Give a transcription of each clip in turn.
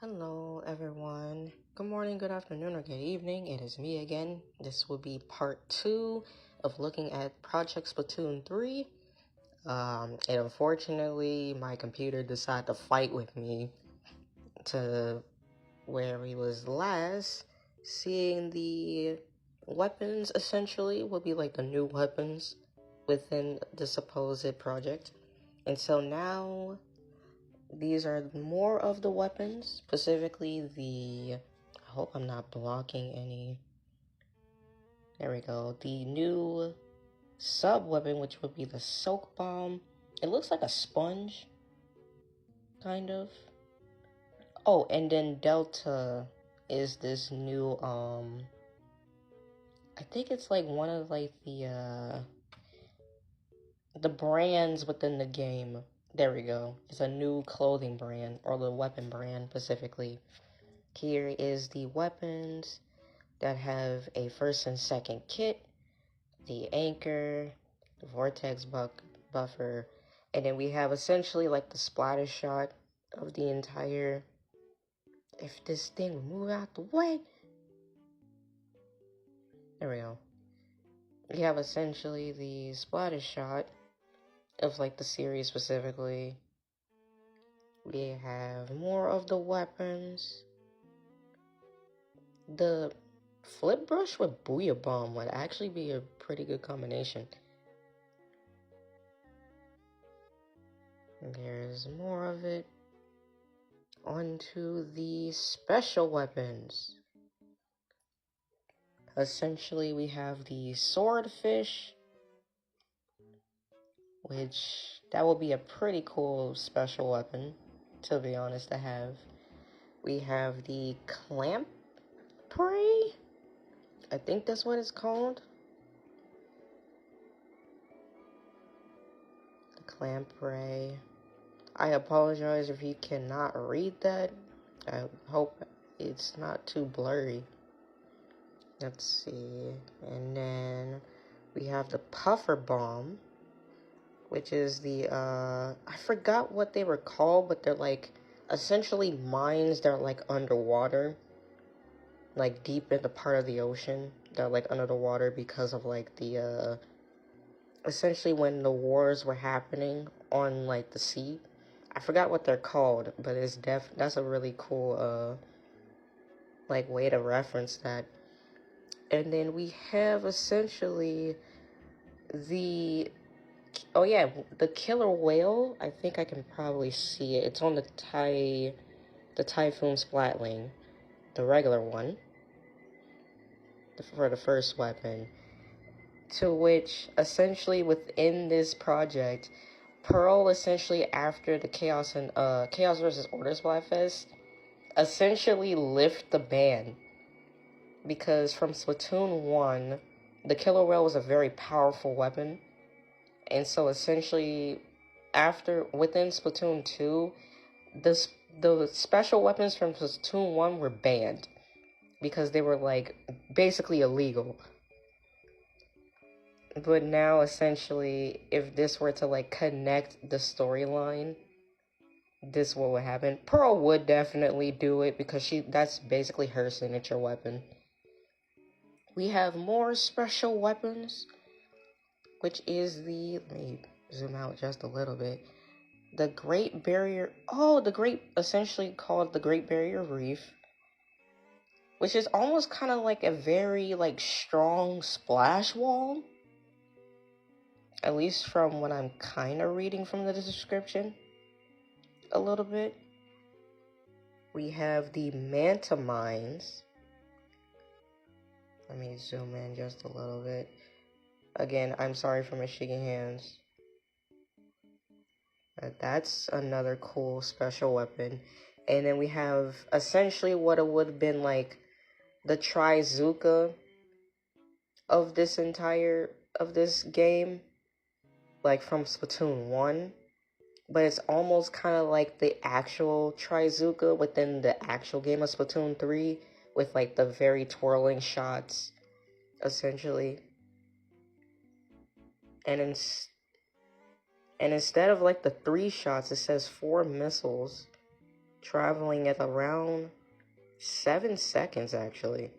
Hello, everyone. Good morning, good afternoon, or good evening. It is me again. This will be part 2 of looking at Project Splatoon 3. And unfortunately, my computer decided to fight with me to where we was last. Seeing the weapons, essentially, will be like the new weapons within the supposed project. And so now these are more of the weapons, specifically I hope I'm not blocking any. There we go. The new sub weapon, which would be the soak bomb. It looks like a sponge, kind of. Oh, and then Delta is this new, I think it's like one of like the brands within the game. There we go. It's a new clothing brand, or the weapon brand specifically. Here is the weapons that have a first and second kit, the anchor, the vortex buffer, and then we have essentially like the splatter shot of the entire. If this thing would move out the way. There we go. We have essentially the splatter shot of like the series specifically. We have more of the weapons. The flip brush with Booyah Bomb would actually be a pretty good combination. There's more of it. Onto the special weapons. Essentially, we have the swordfish, which that will be a pretty cool special weapon, to be honest, to have. We have the clamp prey. I think that's what it's called. The clamp prey. I apologize if you cannot read that. I hope it's not too blurry. Let's see. And then we have the puffer bomb, which is the, I forgot what they were called, but they're like essentially mines that are like underwater, like deep in the part of the ocean. They're like under the water because of like the, essentially when the wars were happening on like the sea. I forgot what they're called, but that's a really cool, like way to reference that. And then we have essentially the, oh yeah, the killer whale. I think I can probably see it. It's on the Typhoon Splatling, the regular one, for the first weapon. To which, essentially, within this project, Pearl, essentially after the Chaos versus Order Splatfest, essentially lift the ban, because from Splatoon 1, the killer whale was a very powerful weapon, and so essentially within Splatoon 2, the special weapons from Splatoon 1 were banned because they were like basically illegal. But now, essentially, if this were to like connect the storyline, this what would happen. Pearl would definitely do it because that's basically her signature weapon. We have more special weapons, which is let me zoom out just a little bit. The Great Barrier, essentially called the Great Barrier Reef, which is almost kind of like a very like strong splash wall. At least from what I'm kind of reading from the description a little bit. We have the Manta Mines. Let me zoom in just a little bit. Again, I'm sorry for my shaking hands. That's another cool special weapon. And then we have essentially what it would have been like the Trizuka of this game, like from Splatoon 1. But it's almost kind of like the actual Trizuka within the actual game of Splatoon 3, with like the very twirling shots, essentially. And instead of like the 3 shots, it says 4 missiles traveling at around 7 seconds, actually.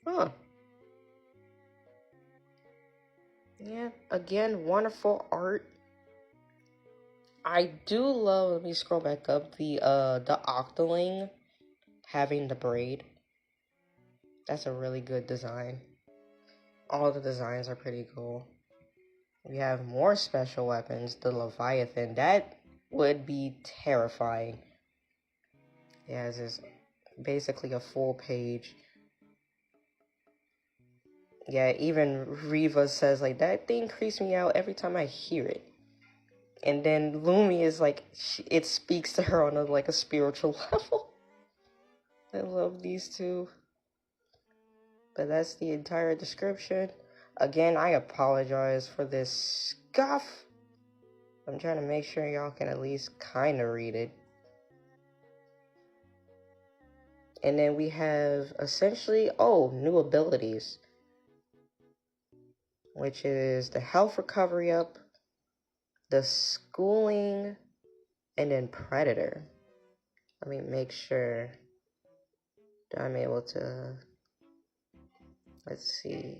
Huh. Yeah, again, wonderful art. I do love, let me scroll back up, the Octoling having the braid. That's a really good design. All the designs are pretty cool. We have more special weapons, the Leviathan. That would be terrifying. Yeah, this is basically a full page. Yeah, even Riva says, like, that thing creeps me out every time I hear it. And then Lumi is like, it speaks to her on a spiritual level. I love these two. But that's the entire description. Again, I apologize for this scuff. I'm trying to make sure y'all can at least kind of read it. And then we have essentially, new abilities. Which is the health recovery up, the schooling, and then predator. Let me make sure that I'm able to, let's see.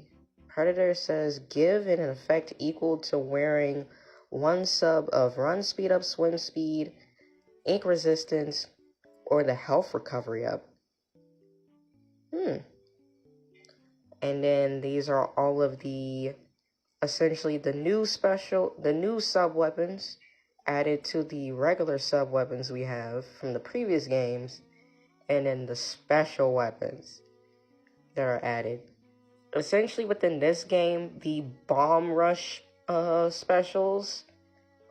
Predator says give an effect equal to wearing 1 sub of run speed up, swim speed, ink resistance, or the health recovery up. And then these are all of the, essentially the new sub weapons added to the regular sub weapons we have from the previous games, and then the special weapons that are added. Essentially within this game, the bomb rush specials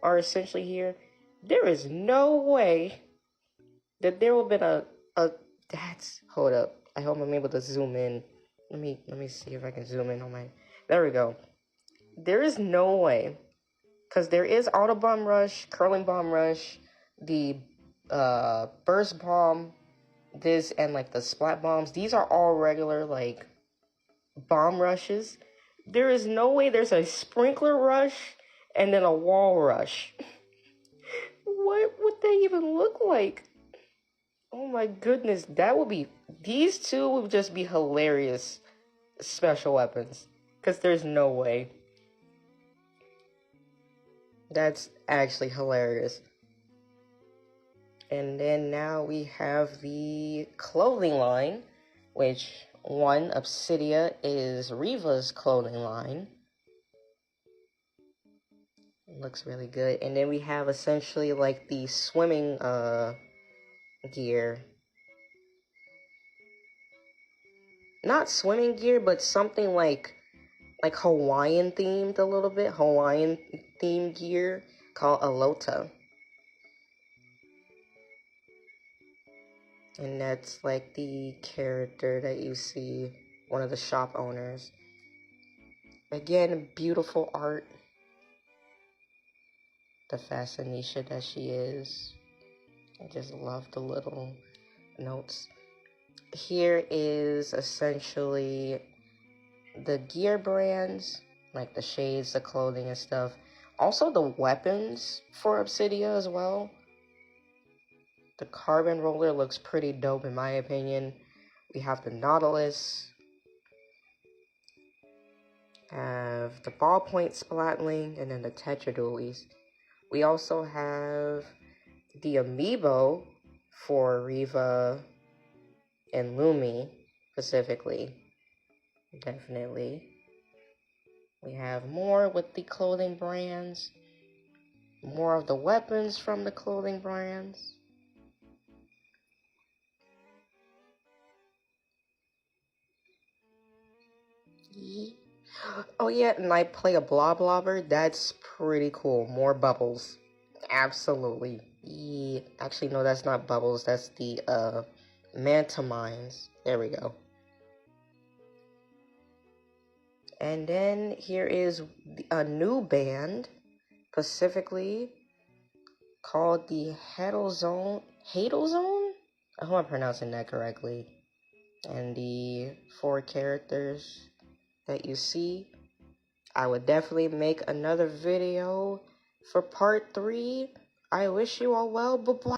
are essentially here. There is no way that there would have been hold up. I hope I'm able to zoom in. Let me see if I can zoom in on my, there we go. There is no way, because there is auto bomb rush, curling bomb rush, the burst bomb, this, and like the splat bombs. These are all regular like bomb rushes. There is no way there's a sprinkler rush and then a wall rush. What would they even look like? Oh my goodness, that would be, these two would just be hilarious special weapons, because there's no way. That's actually hilarious. And then now we have the clothing line, which one, Obsidia, is Riva's clothing line. It looks really good. And then we have essentially like the swimming gear. Not swimming gear, but something like Hawaiian themed a little bit. Hawaiian themed gear called Alota. And that's like the character that you see, one of the shop owners. Again, beautiful art. The fashionista that she is. I just love the little notes. Here is essentially the gear brands, like the shades, the clothing and stuff. Also the weapons for Obsidia as well. The carbon roller looks pretty dope in my opinion. We have the Nautilus. Have the ballpoint splatling, and then the Tetradoolies. We also have the amiibo for Riva and Lumi specifically. Definitely. We have more with the clothing brands. More of the weapons from the clothing brands. Oh yeah, and I play a Bloblobber. That's pretty cool. More bubbles. Absolutely. Yeah. Actually, no, that's not bubbles. That's the Manta Mines. There we go. And then here is a new band, specifically called the Hadelzone. Hadelzone? I hope I'm pronouncing that correctly. And the 4 characters that you see. I would definitely make another video for part 3 I wish you all well. Bye-bye.